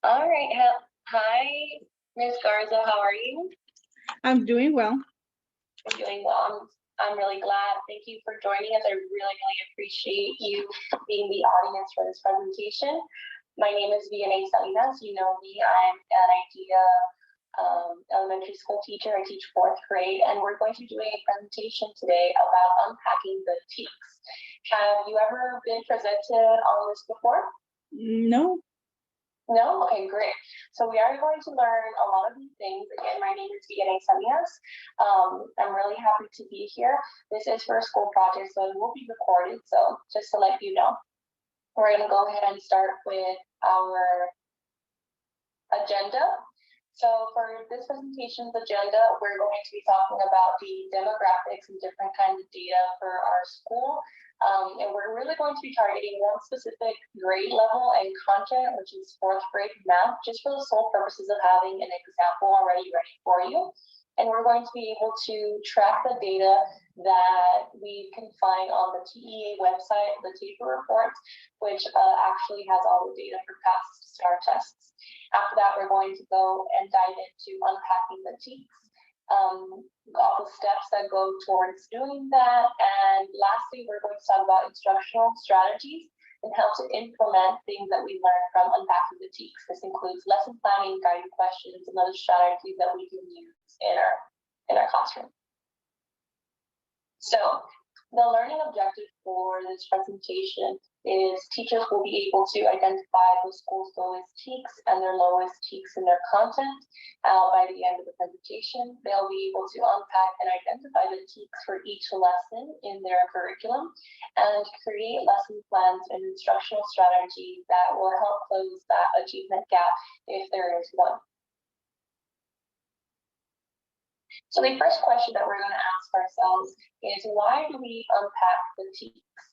All right. Hi, Ms. Garza. How are you? I'm doing well. I'm doing well. I'm really glad. Thank you for joining us. I really appreciate you being the audience for this presentation. My name is Vianey Salinas. You know me. I'm an IDEA elementary school teacher. I teach fourth grade, and we're going to be doing a presentation today about unpacking the TEKS. Have you ever been presented on this before? No. No? Okay, great. So we are going to learn a lot of new things. Again, my name is Vianey Salinas. I'm really happy to be here. This is for a school project, so it will be recorded. So just to let you know, we're going to go ahead and start with our agenda. So for this presentation's agenda, we're going to be talking about the demographics and different kinds of data for our school. And we're really going to be targeting one specific grade level and content, which is fourth grade math, just for the sole purposes of having an example already ready for you. And we're going to be able to track the data that we can find on the TEA website, the TAPER reports, which actually has all the data for past STAR tests. After that, we're going to go and dive into unpacking the TEKS, all the steps that go towards doing that. And lastly, we're going to talk about instructional strategies and how to implement things that we learned from unpacking the TEKS. This includes lesson planning, guided questions, and other strategies that we can use in our classroom. So the learning objective for this presentation is teachers will be able to identify the school's lowest TEKS and their lowest TEKS in their content. By the end of the presentation, they'll be able to unpack and identify the TEKS for each lesson in their curriculum and create lesson plans and instructional strategies that will help close that achievement gap if there is one. So the first question that we're going to ask ourselves is, why do we unpack the TEKS?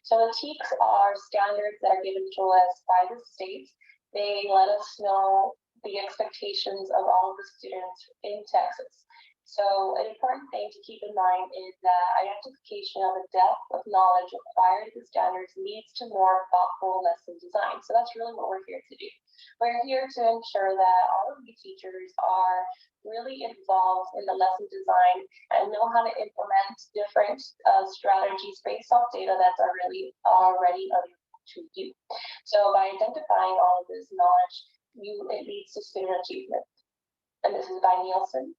So the TEKS are standards that are given to us by the state. They let us know the expectations of all of the students in Texas. So an important thing to keep in mind is that identification of the depth of knowledge acquired in the standards leads to more thoughtful lesson design. So that's really what we're here to do. We're here to ensure that all of the teachers are really involved in the lesson design and know how to implement different strategies based off data that's already available to you. So by identifying all of this knowledge, it leads to student achievement. And this is by Nielsen.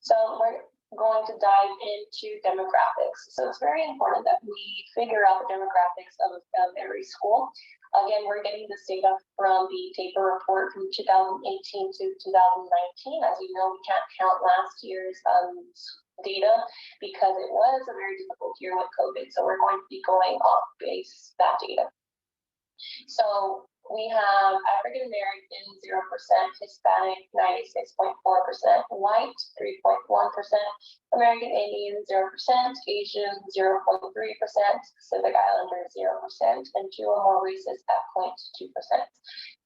So we're going to dive into demographics. So it's very important that we figure out the demographics of every school. Again, we're getting this data from the TAPER report from 2018 to 2019. As you know, we can't count last year's data because it was a very difficult year with COVID. So we're going to be going off base that data. So we have African American 0%, Hispanic 96.4%, White 3.1%, American Indian 0%, Asian 0.3%, Pacific Islander 0%, and 2 or more races at 0.2%.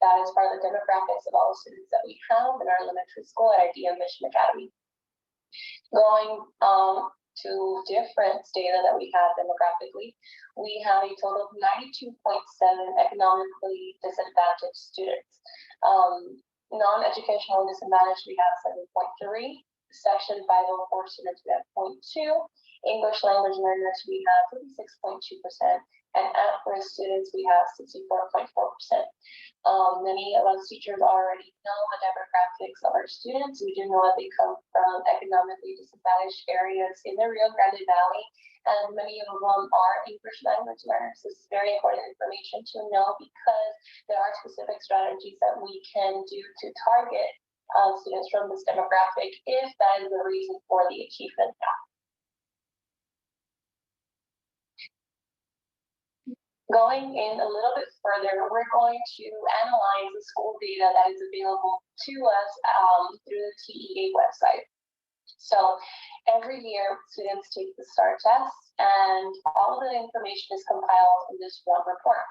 That is part of the demographics of all the students that we have in our elementary school at IDEA Mission Academy. Going to different data that we have demographically, we have a total of 92.7 economically disadvantaged students. Non-educational disadvantaged, we have 7.3. Section 504 students, we have 0.2. English language learners, we have 36.2%. And at-risk students, we have 64.4%. Many of us teachers already know the demographics of our students. We do know that they come from economically disadvantaged areas in the Rio Grande Valley, and many of them are English language learners. This is very important information to know because there are specific strategies that we can do to target students from this demographic if that is the reason for the achievement gap. Going in a little bit further, we're going to analyze the school data that is available to us through the TEA website. So every year, students take the STAR test, and all of the information is compiled in this one report.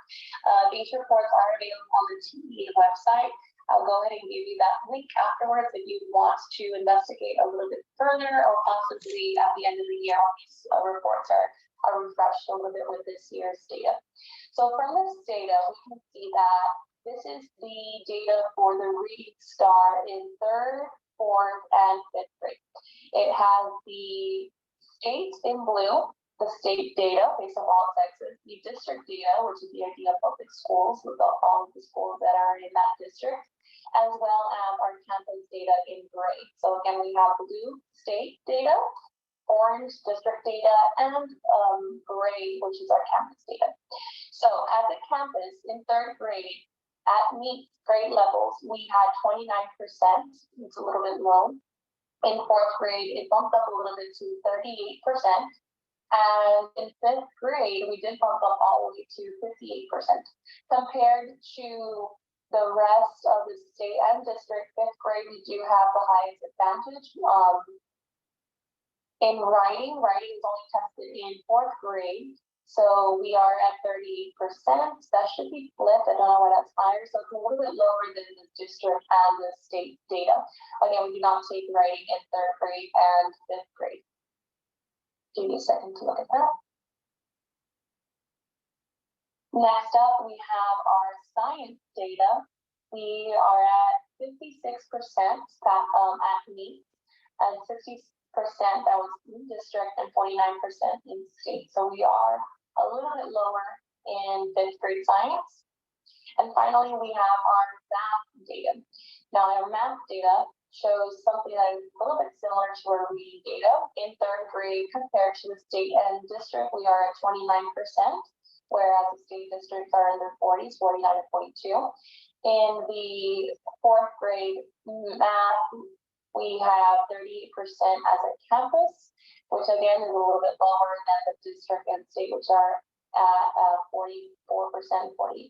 These reports are available on the TEA website. I'll go ahead and give you that link afterwards if you want to investigate a little bit further, or possibly at the end of the year, all these reports are refreshed a little bit with this year's data. So from this data, we can see that this is the data for the Reading Star in 3rd, 4th, and 5th grade. It has the state in blue, the state data based on all sexes, the district data, which is the idea of public schools with all of the schools that are in that district, as well as our campus data in gray. So again, we have blue state data, orange district data, and gray, which is our campus data. So as a campus in 3rd grade, at meet grade levels, we had 29%. It's a little bit low. In 4th grade, it bumped up a little bit to 38%. And in 5th grade, we did bump up all the way to 58%. Compared to the rest of the state and district, 5th grade, we do have the highest advantage. In writing is only tested in 4th grade. So we are at 38%. That should be flipped. I don't know why that's higher. So it's a little bit lower than the district and the state data. Again, we do not take writing in 3rd grade and 5th grade. Give me a second to look at that. Next up, we have our science data. We are at 56% at meet, and 60% that was in district, and 49% in state. So we are a little bit lower in 5th grade science. And finally, we have our math data. Now, our math data shows something that is a little bit similar to our reading data. In 3rd grade, compared to the state and district, we are at 29%, whereas the state districts are in their 40s, 49 and 42. In the 4th grade math, we have 38% as a campus, which again is a little bit lower than the district and state, which are at 44%, 48%.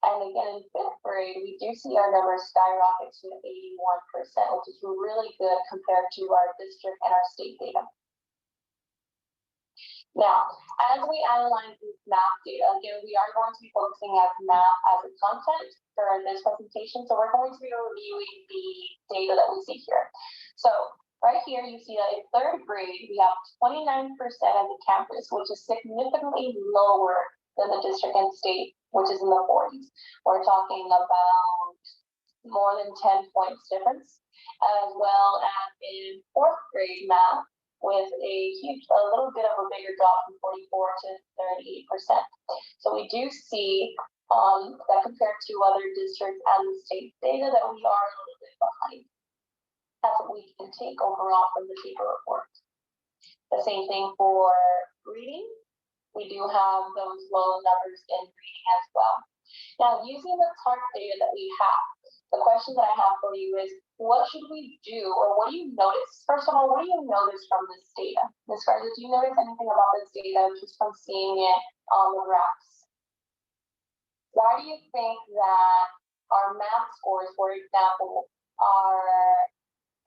And again, in 5th grade, we do see our numbers skyrocket to 81%, which is really good compared to our district and our state data. Now, as we analyze this math data, again, we are going to be focusing on math as a content for this presentation. So we're going to be reviewing the data that we see here. So right here, you see that in 3rd grade, we have 29% of the campus, which is significantly lower than the district and state, which is in the 40s. We're talking about more than 10 points difference, as well as in 4th grade math, with a little bit of a bigger drop from 44 to 38%. So we do see that compared to other districts and the state data that we are a little bit behind. That's what we can take overall from the paper report. The same thing for reading. We do have those low numbers in reading as well. Now, using the TEKS data that we have, the question that I have for you is, what should we do, or what do you notice? First of all, what do you notice from this data? Ms. Garza, do you notice anything about this data just from seeing it on the graphs? Why do you think that our math scores, for example, are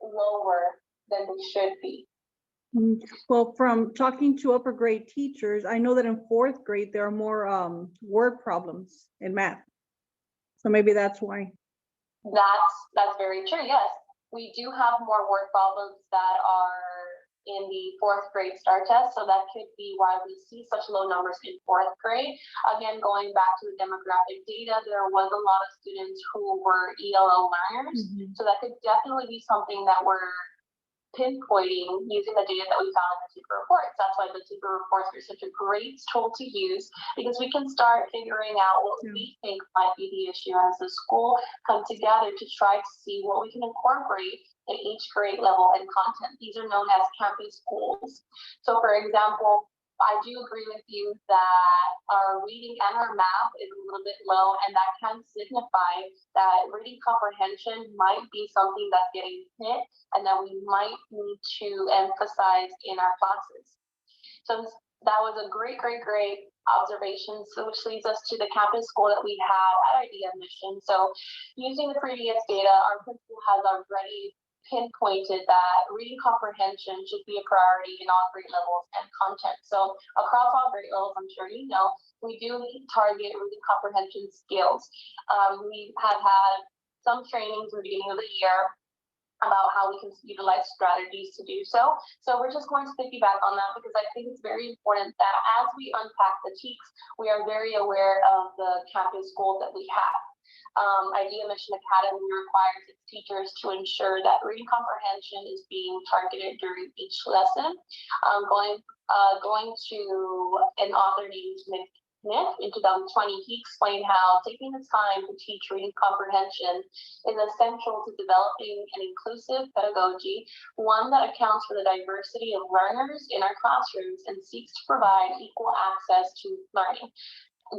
lower than they should be? Well, from talking to upper grade teachers, I know that in 4th grade, there are more word problems in math. So maybe that's why. That's very true, yes. We do have more word problems that are in the 4th grade STAR test, so that could be why we see such low numbers in 4th grade. Again, going back to the demographic data, there was a lot of students who were ELL learners, so that could definitely be something that we're pinpointing using the data that we found in the TEKS reports. That's why the TEKS reports are such a great tool to use, because we can start figuring out what we think might be the issue as the school come together to try to see what we can incorporate in each grade level and content. These are known as campus goals. So for example, I do agree with you that our reading and our math is a little bit low, and that can signify that reading comprehension might be something that's getting hit and that we might need to emphasize in our classes. So that was a great observation, so which leads us to the campus goal that we have at ID admission. So using the previous data, our principal has already pinpointed that reading comprehension should be a priority in all grade levels and content. So across all grade levels, I'm sure you know, we do target reading comprehension skills. We have had some trainings in the beginning of the year about how we can utilize strategies to do so. So we're just going to piggyback on that, because I think it's very important that as we unpack the TEKS, we are very aware of the campus goals that we have. Idea Mission Academy requires its teachers to ensure that reading comprehension is being targeted during each lesson. Going to an author named Smith in 2020, he explained how taking the time to teach reading comprehension is essential to developing an inclusive pedagogy, one that accounts for the diversity of learners in our classrooms and seeks to provide equal access to learning.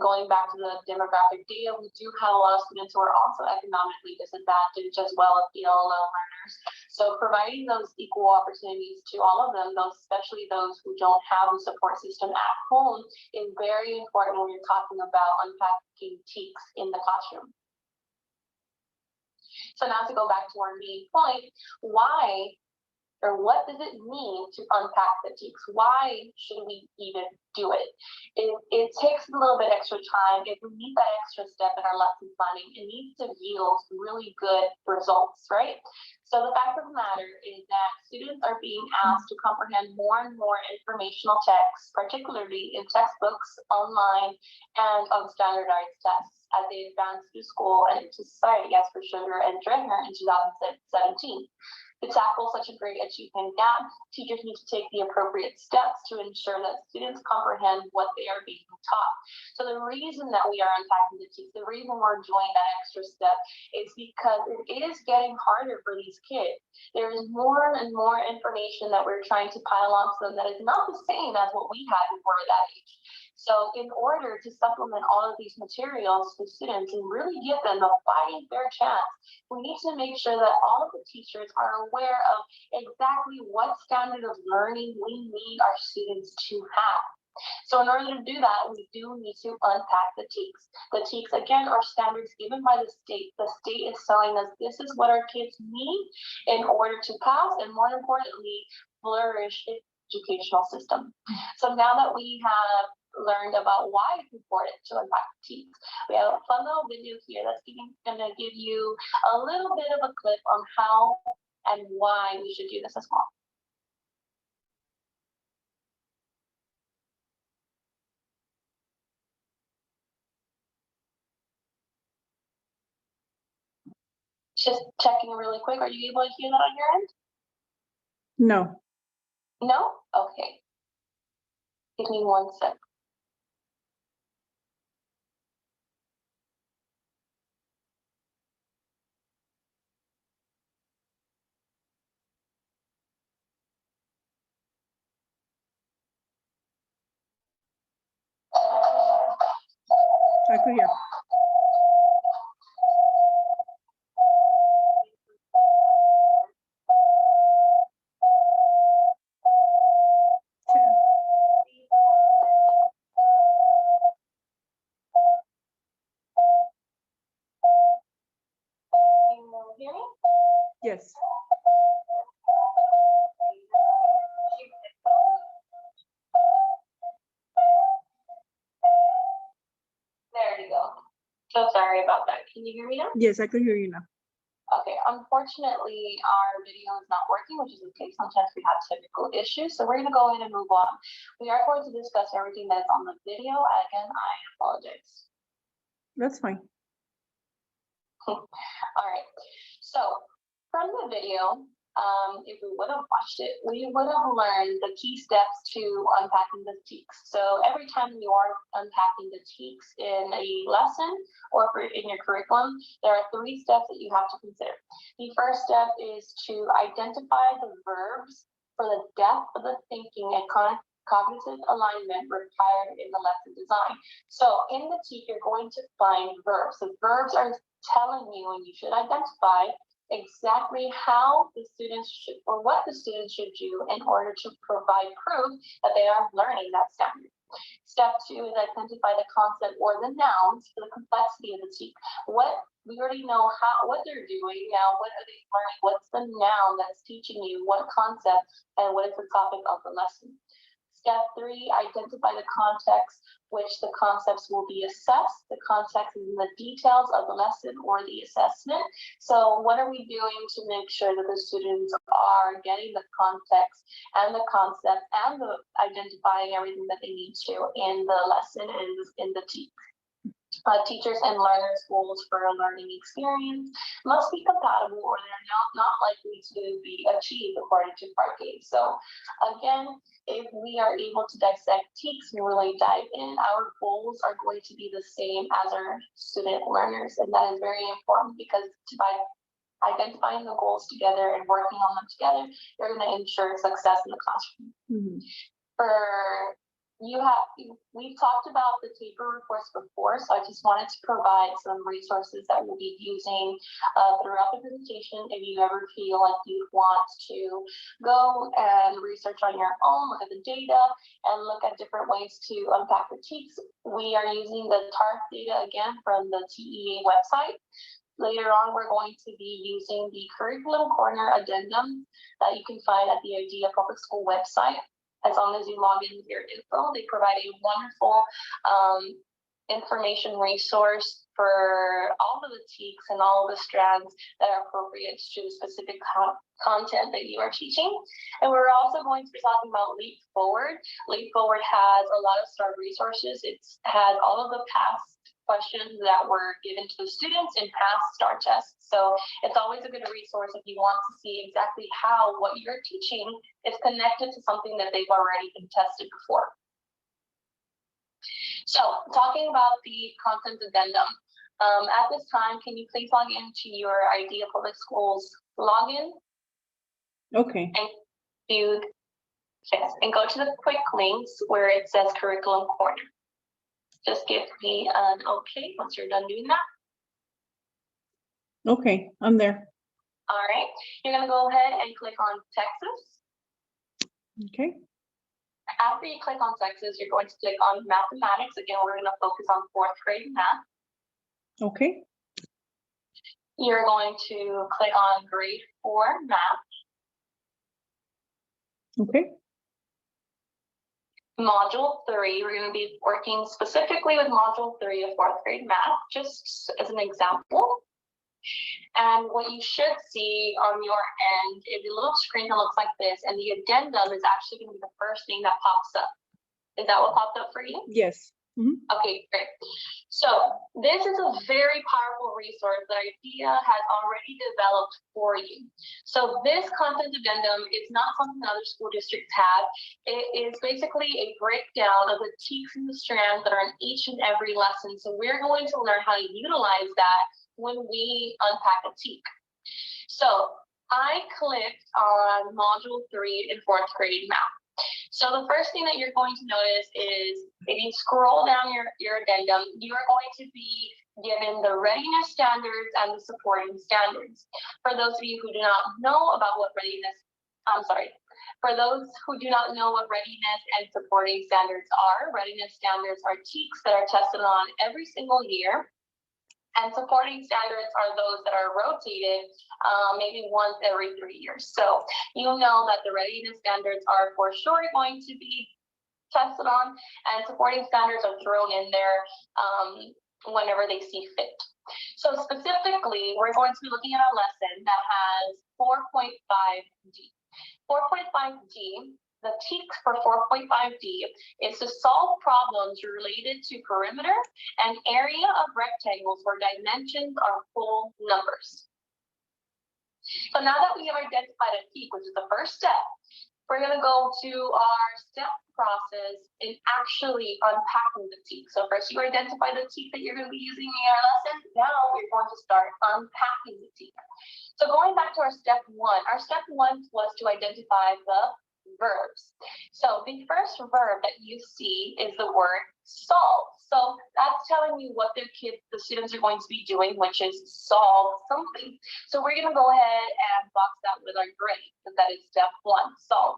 Going back to the demographic data, we do have a lot of students who are also economically disadvantaged as well as ELL learners. So providing those equal opportunities to all of them, those especially those who don't have a support system at home, is very important when we're talking about unpacking TEKS in the classroom. So now to go back to our main point, why or what does it mean to unpack the TEKS? Why should we even do it? It takes a little bit extra time. If we need that extra step in our lesson planning, it needs to yield really good results, right? So the fact of the matter is that students are being asked to comprehend more and more informational texts, particularly in textbooks, online, and on standardized tests as they advance through school and into society, as for Sugar and Drenner in 2017. To tackle such a great achievement gap, teachers need to take the appropriate steps to ensure that students comprehend what they are being taught. So the reason that we are unpacking the TEKS, the reason we're doing that extra step is because it is getting harder for these kids. There is more and more information that we're trying to pile onto them that is not the same as what we had before that age. So in order to supplement all of these materials to students and really give them a fighting fair chance, we need to make sure that all of the teachers are aware of exactly what standard of learning we need our students to have. So in order to do that, we do need to unpack the TEKS. The TEKS, again, are standards given by the state. The state is telling us this is what our kids need in order to pass and, more importantly, flourish in the educational system. So now that we have learned about why it's important to unpack the TEKS, we have a fun little video here that's going to give you a little bit of a clip on how and why we should do this as well. Just checking really quick. Are you able to hear that on your end? No. No? Okay. Give me 1 sec. I could hear. Can you hear me? Yes. There you go. So sorry about that. Can you hear me now? Yes, I could hear you now. Okay, unfortunately, our video is not working, which is okay. Sometimes we have technical issues. So we're going to go ahead and move on. We are going to discuss everything that's on the video. Again, I apologize. That's fine. All right. So from the video, if we would have watched it, we would have learned the key steps to unpacking the TEKS. So every time you are unpacking the TEKS in a lesson or in your curriculum, there are 3 steps that you have to consider. The first step is to identify the verbs for the depth of the thinking and cognitive alignment required in the lesson design. So in the TEKS, you're going to find verbs. The verbs are telling you, and you should identify exactly how the students should, or what the students should do in order to provide proof that they are learning that standard. Step 2 is identify the concept or the nouns for the complexity of the TEKS. What we already know what they're doing now. What are they learning? What's the noun that's teaching you? What concept and what is the topic of the lesson? Step 3, identify the context which the concepts will be assessed. The context is in the details of the lesson or the assessment. So what are we doing to make sure that the students are getting the context and the concept and identifying everything that they need to in the lesson and in the TEKS? Teachers and learners' goals for a learning experience must be compatible or they're not likely to be achieved according to Parquet. So again, if we are able to dissect TEKS and really dive in, our goals are going to be the same as our student learners. And that is very important because by identifying the goals together and working on them together, they're going to ensure success in the classroom. Mhm. We've talked about the taper reports before, so I just wanted to provide some resources that we'll be using throughout the presentation. If you ever feel like you want to go and research on your own, look at the data, and look at different ways to unpack the TEKS, we are using the TARF data again from the TEA website. Later on, we're going to be using the curriculum corner addendum that you can find at the Idea Public School website. As long as you log in with your info, they provide a wonderful information resource for all of the TEKS and all of the strands that are appropriate to the specific content that you are teaching. And we're also going to be talking about Leap Forward. Leap Forward has a lot of STAR resources. It has all of the past questions that were given to the students in past STAR tests. So it's always a good resource if you want to see exactly how what you're teaching is connected to something that they've already been tested before. So talking about the content addendum, at this time, can you please log into your Idea Public Schools login? Okay. And go to the quick links where it says Curriculum Corner. Just give me an okay once you're done doing that. Okay, I'm there. All right, you're gonna go ahead and click on Texas. Okay. After you click on Texas, you're going to click on Mathematics. Again, we're gonna focus on 4th grade math. Okay. You're going to click on Grade 4 Math. Okay. Module 3, we're going to be working specifically with Module 3 of 4th grade math, just as an example. And what you should see on your end is a little screen that looks like this, and the addendum is actually going to be the first thing that pops up. Is that what popped up for you? Yes. Mm-hmm. Okay, great. So this is a very powerful resource that IDEA has already developed for you. So this content addendum is not something other school districts have. It is basically a breakdown of the TEKS and the strands that are in each and every lesson. So we're going to learn how to utilize that when we unpack a TEK. So I clicked on Module 3 in 4th grade math. So the first thing that you're going to notice is if you scroll down your addendum, you are going to be given the readiness standards and the supporting standards. For those of you who do not know about what for those who do not know what readiness and supporting standards are TEKS that are tested on every single year. And supporting standards are those that are rotated maybe once every 3 years. So you know that the readiness standards are for sure going to be tested on, and supporting standards are thrown in there whenever they see fit. So specifically, we're going to be looking at a lesson that has 4.5D. 4.5D, the TEKS for 4.5D is to solve problems related to perimeter and area of rectangles where dimensions are full numbers. So now that we have identified a TEK, which is the first step, we're going to go to our step process in actually unpacking the TEK. So first you identify the TEK that you're going to be using in your lesson. Now we're going to start unpacking the TEK. So going back to our step 1 was to identify the verbs. So the first verb that you see is the word solve. So that's telling you what the students are going to be doing, which is solve something. So we're going to go ahead and box that with our grade, because that is step 1, solve.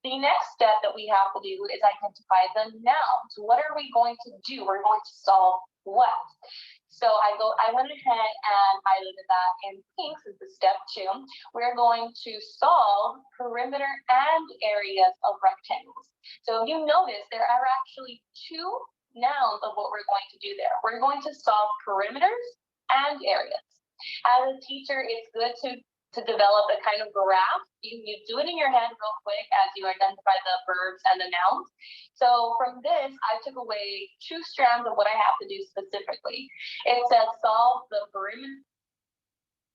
The next step that we have to do is identify the nouns. What are we going to do? We're going to solve what? So I went ahead and highlighted that in pink since it's step 2. We're going to solve perimeter and areas of rectangles. So you notice there are actually 2 nouns of what we're going to do there. We're going to solve perimeters and areas. As a teacher, it's good to to develop a kind of graph. You do it in your head real quick as you identify the verbs and the nouns. So from this, I took away 2 strands of what I have to do specifically. It says solve the perimeter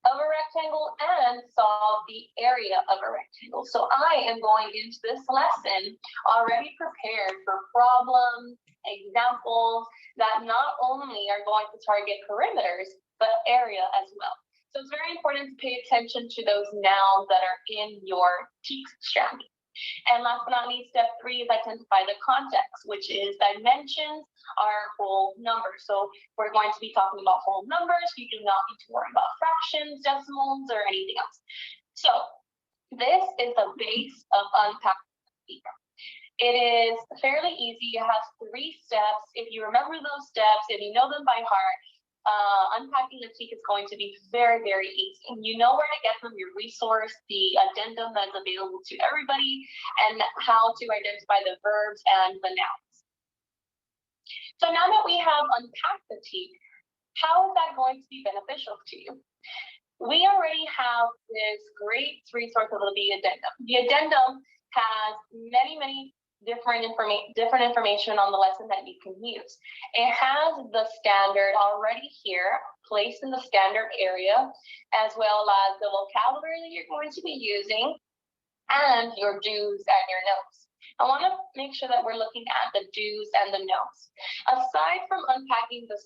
of a rectangle and solve the area of a rectangle. So I am going into this lesson already prepared for problems, examples that not only are going to target perimeters, but area as well. So it's very important to pay attention to those nouns that are in your TEKS strand. And last but not least, step 3 is identify the context, which is dimensions are whole numbers. So we're going to be talking about whole numbers. You do not need to worry about fractions, decimals, or anything else. So this is the base of Unpacking. It is fairly easy. It has 3 steps. If you remember those steps, if you know them by heart, unpacking the TEKS is going to be very, very easy. And you know where to get them, your resource, the addendum that's available to everybody, and how to identify the verbs and the nouns. So now that we have unpacked the TEKS, how is that going to be beneficial to you? We already have this great resource of the addendum. The addendum has many different information on the lesson that you can use. It has the standard already here, placed in the standard area, as well as the vocabulary that you're going to be using, and your do's and your no's. I want to make sure that we're looking at the do's and the no's. Aside from unpacking the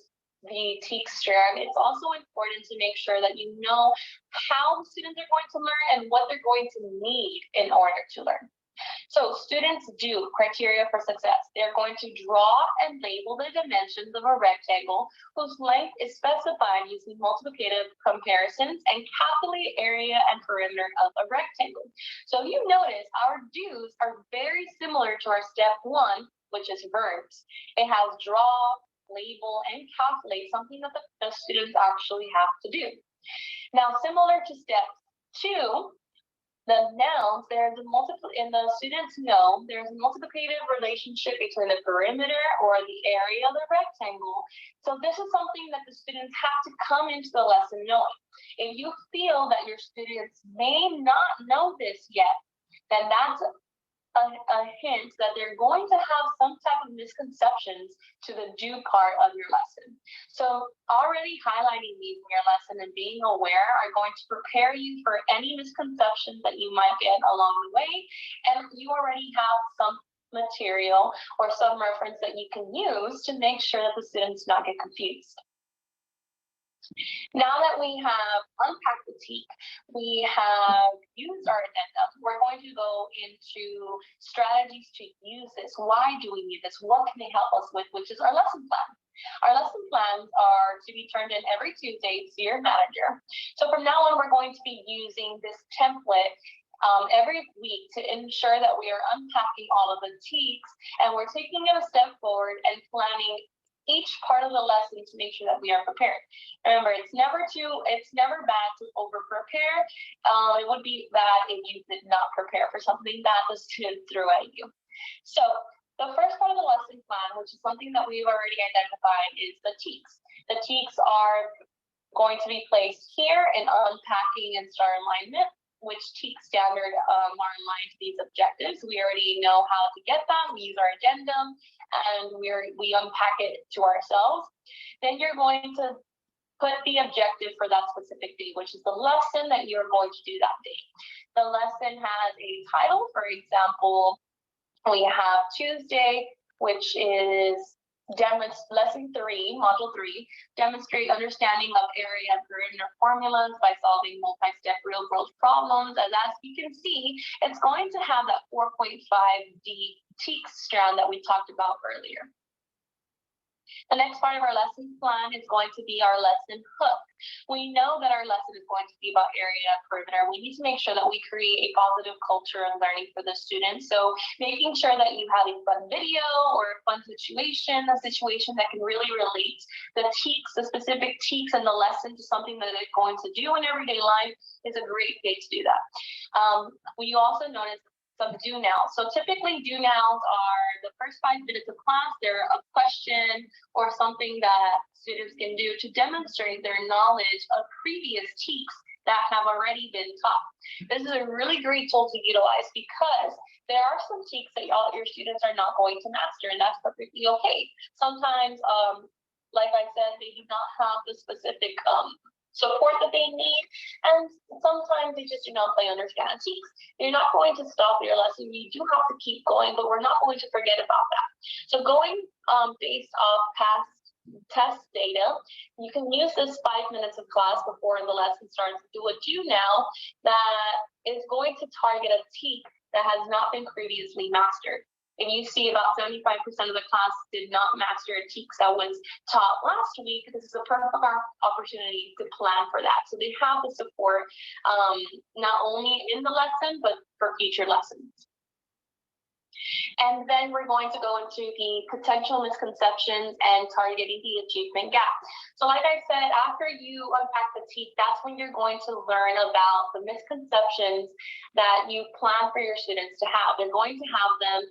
TEKS strand, it's also important to make sure that you know how the students are going to learn and what they're going to need in order to learn. So students do criteria for success. They're going to draw and label the dimensions of a rectangle whose length is specified using multiplicative comparisons and calculate area and perimeter of a rectangle. So you notice our do's are very similar to our step 1, which is verbs. It has draw, label, and calculate, something that the students actually have to do. Now, similar to step 2, the nouns, in the students know there's a multiplicative relationship between the perimeter or the area of the rectangle. So this is something that the students have to come into the lesson knowing. If you feel that your students may not know this yet, then that's a hint that they're going to have some type of misconceptions to the do part of your lesson. So already highlighting these in your lesson and being aware are going to prepare you for any misconceptions that you might get along the way. And you already have some material or some reference that you can use to make sure that the students not get confused. Now that we have unpacked the TEKS, we have used our addendum, we're going to go into strategies to use this. Why do we need this? What can they help us with, which is our lesson plan. Our lesson plans are to be turned in every Tuesday to your manager. So from now on, we're going to be using this template every week to ensure that we are unpacking all of the TEKS, and we're taking it a step forward and planning each part of the lesson to make sure that we are prepared. Remember, it's never bad to over prepare. It would be bad if you did not prepare for something that the student threw at you. So the first part of the lesson plan, which is something that we've already identified, is the TEKS. The TEKS are going to be placed here in unpacking and star alignment, which TEKS standard are aligned to these objectives. We already know how to get them. We use our addendum and we unpack it to ourselves. Then you're going to put the objective for that specific day, which is the lesson that you're going to do that day. The lesson has a title. For example, we have Tuesday, which is lesson 3, module 3, demonstrate understanding of area and perimeter formulas by solving multi-step real-world problems. And as you can see, it's going to have that 4.5D TEKS strand that we talked about earlier. The next part of our lesson plan is going to be our lesson hook. We know that our lesson is going to be about area and perimeter. We need to make sure that we create a positive culture of learning for the students. So making sure that you have a fun video or a fun situation, a situation that can really relate the TEKS, the specific TEKS and the lesson to something that they're going to do in everyday life is a great way to do that. We also notice some do nows. So typically do nows are the first 5 minutes of class. They're a question or something that students can do to demonstrate their knowledge of previous TEKS that have already been taught. This is a really great tool to utilize because there are some TEKS that your students are not going to master, and that's perfectly okay. Sometimes, like I said, they do not have the specific support that they need, and sometimes they just do not play understand TEKS. You're not going to stop your lesson. You do have to keep going, but we're not going to forget about that. So going based off past test data, you can use this 5 minutes of class before the lesson starts to do a do now that is going to target a TEK that has not been previously mastered. And you see about 75% of the class did not master a TEKS that was taught last week. This is a perfect opportunity to plan for that. So they have the support not only in the lesson, but for future lessons. And then we're going to go into the potential misconceptions and targeting the achievement gap. So like I said, after you unpack the TEK, that's when you're going to learn about the misconceptions that you plan for your students to have. They're going to have them.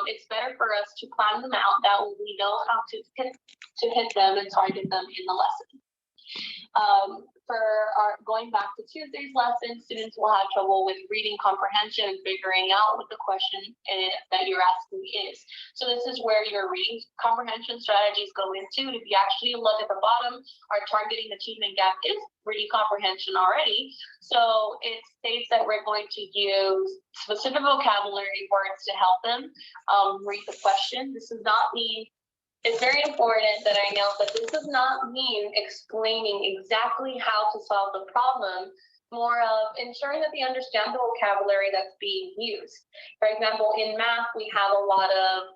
It's better for us to plan them out. That way we know how to hit them and target them in the lesson. For our going back to Tuesday's lesson, students will have trouble with reading comprehension and figuring out what the question that you're asking is. So this is where your reading comprehension strategies go into. If you actually look at the bottom, our targeting achievement gap is reading comprehension already. So it states that we're going to use specific vocabulary words to help them read the question. This does not mean it's very important that I know that this does not mean explaining exactly how to solve the problem, more of ensuring that they understand the vocabulary that's being used. For example, in math, we have a lot of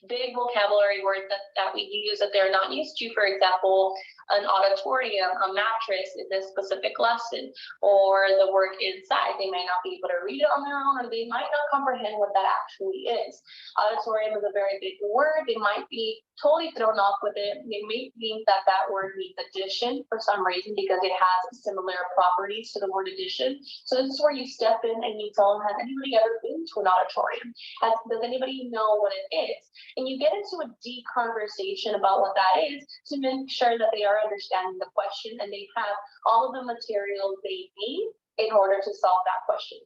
big vocabulary words that we use that they're not used to. For example, an auditorium, a mattress in this specific lesson, or the word inside. They may not be able to read it on their own, or they might not comprehend what that actually is. Auditorium is a very big word. They might be totally thrown off with it. They may think that that word means addition for some reason because it has similar properties to the word addition. So this is where you step in and you tell them, has anybody ever been to an auditorium? Does anybody know what it is? And you get into a deep conversation about what that is to make sure that they are understanding the question and they have all of the materials they need in order to solve that question.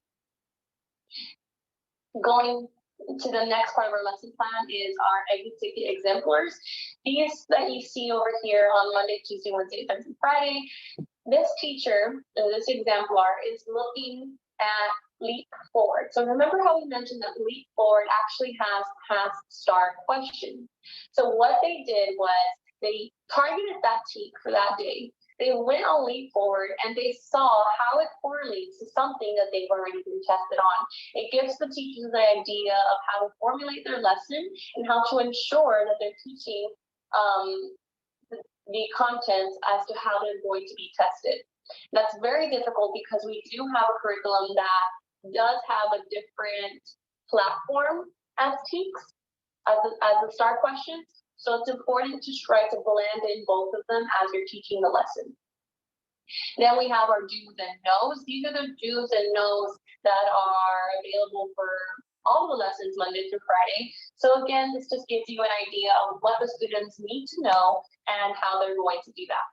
Going to the next part of our lesson plan is our exit ticket exemplars. These that you see over here on Monday, Tuesday, Wednesday, Thursday, Friday. This teacher, this exemplar, is looking at Leap Forward. So remember how we mentioned that Leap Forward actually has past star questions. So what they did was they targeted that TEK for that day. They went on Leap Forward and they saw how it correlates to something that they've already been tested on. It gives the teachers the idea of how to formulate their lesson and how to ensure that they're teaching the content as to how they're going to be tested. That's very difficult because we do have a curriculum that does have a different platform as TEKS, as the STAR questions. So it's important to try to blend in both of them as you're teaching the lesson. Then we have our do's and no's. These are the do's and no's that are available for all the lessons Monday through Friday. So again, this just gives you an idea of what the students need to know and how they're going to do that.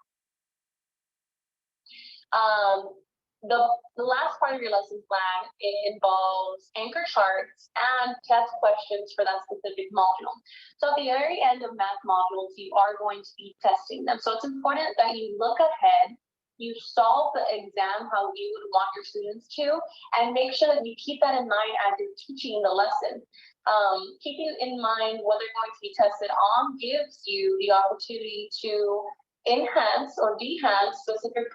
The last part of your lesson plan involves anchor charts and test questions for that specific module. So at the very end of math modules, you are going to be testing them. So it's important that you look ahead, you solve the exam how you would want your students to, and make sure that you keep that in mind as you're teaching the lesson. Keeping in mind what they're going to be tested on gives you the opportunity to enhance or de-enhance specific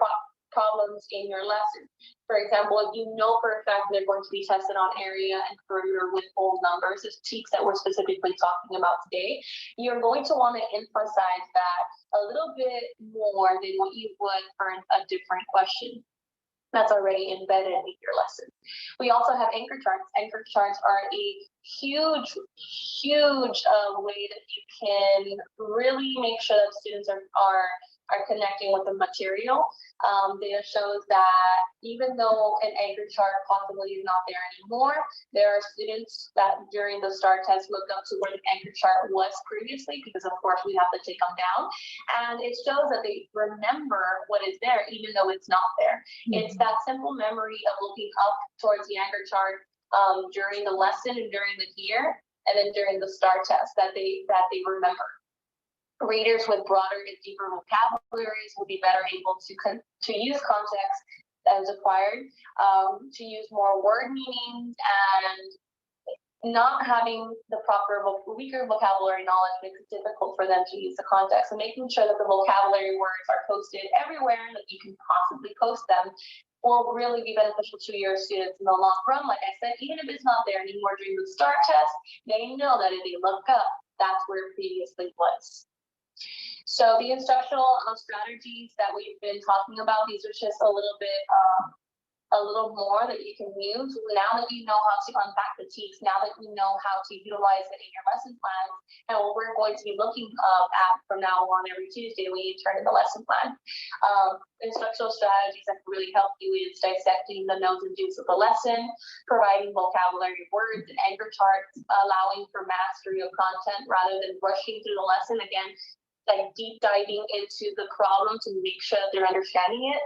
problems in your lesson. For example, if you know for a fact they're going to be tested on area and perimeter with whole numbers, the TEKS that we're specifically talking about today, you're going to want to emphasize that a little bit more than what you would for a different question that's already embedded in your lesson. We also have anchor charts. Anchor charts are a huge way that you can really make sure that students are are connecting with the material. Data shows that even though an anchor chart possibly is not there anymore, there are students that during the STAR test look up to where the anchor chart was previously, because of course we have to take them down. And it shows that they remember what is there, even though it's not there. It's that simple memory of looking up towards the anchor chart during the lesson and during the year, and then during the STAR test that they remember. Readers with broader and deeper vocabularies will be better able to use context that is acquired, to use more word meanings, and not having the proper weaker vocabulary knowledge makes it difficult for them to use the context. So making sure that the vocabulary words are posted everywhere that you can possibly post them will really be beneficial to your students in the long run. Like I said, even if it's not there anymore during the STAR test, they know that if they look up, that's where it previously was. So the instructional strategies that we've been talking about, these are just a little more that you can use now that you know how to unpack the TEKS, now that you know how to utilize it in your lesson plan, and what we're going to be looking at from now on every Tuesday when you turn in the lesson plan. Instructional strategies that can really help you is dissecting the no's and do's of the lesson, providing vocabulary words and anchor charts, allowing for mastery of content rather than rushing through the lesson. Again, like deep diving into the problem to make sure that they're understanding it.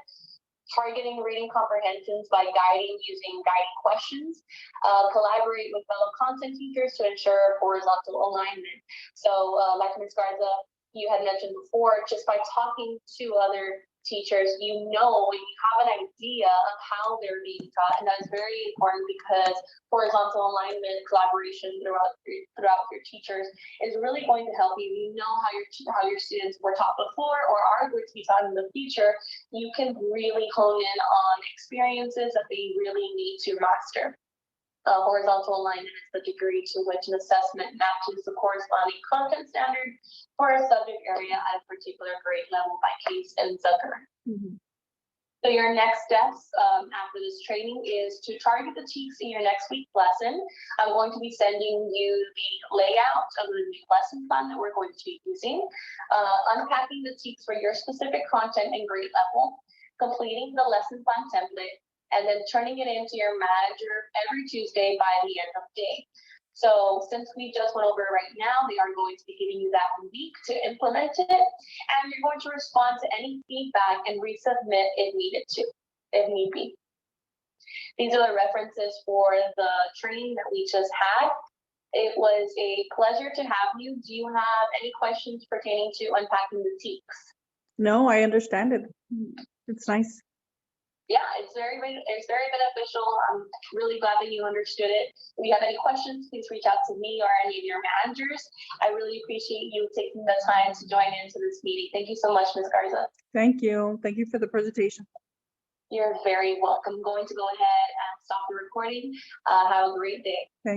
Targeting reading comprehensions by guiding using guiding questions. Collaborate with fellow content teachers to ensure horizontal alignment. So like Ms. Garza, you had mentioned before, just by talking to other teachers, you know, when you have an idea of how they're being taught, and that's very important because horizontal alignment, collaboration throughout your teachers is really going to help you. You know how your students were taught before or are going to be taught in the future. You can really hone in on experiences that they really need to master. Horizontal alignment is the degree to which an assessment matches the corresponding content standard for a subject area at a particular grade level by case and subject. So your next steps after this training is to target the TEKS in your next week's lesson. I'm going to be sending you the layout of the new lesson plan that we're going to be using, unpacking the TEKS for your specific content and grade level, completing the lesson plan template, and then turning it into your manager every Tuesday by the end of the day. So since we just went over it right now, they are going to be giving you that week to implement it, and you're going to respond to any feedback and resubmit if need be. These are the references for the training that we just had. It was a pleasure to have you. Do you have any questions pertaining to unpacking the TEKS? No, I understand it. It's nice. Yeah, it's very beneficial. I'm really glad that you understood it. If you have any questions, please reach out to me or any of your managers. I really appreciate you taking the time to join into this meeting. Thank you so much, Ms. Garza. Thank you. Thank you for the presentation. You're very welcome. I'm going to go ahead and stop the recording. Have a great day. Thank you.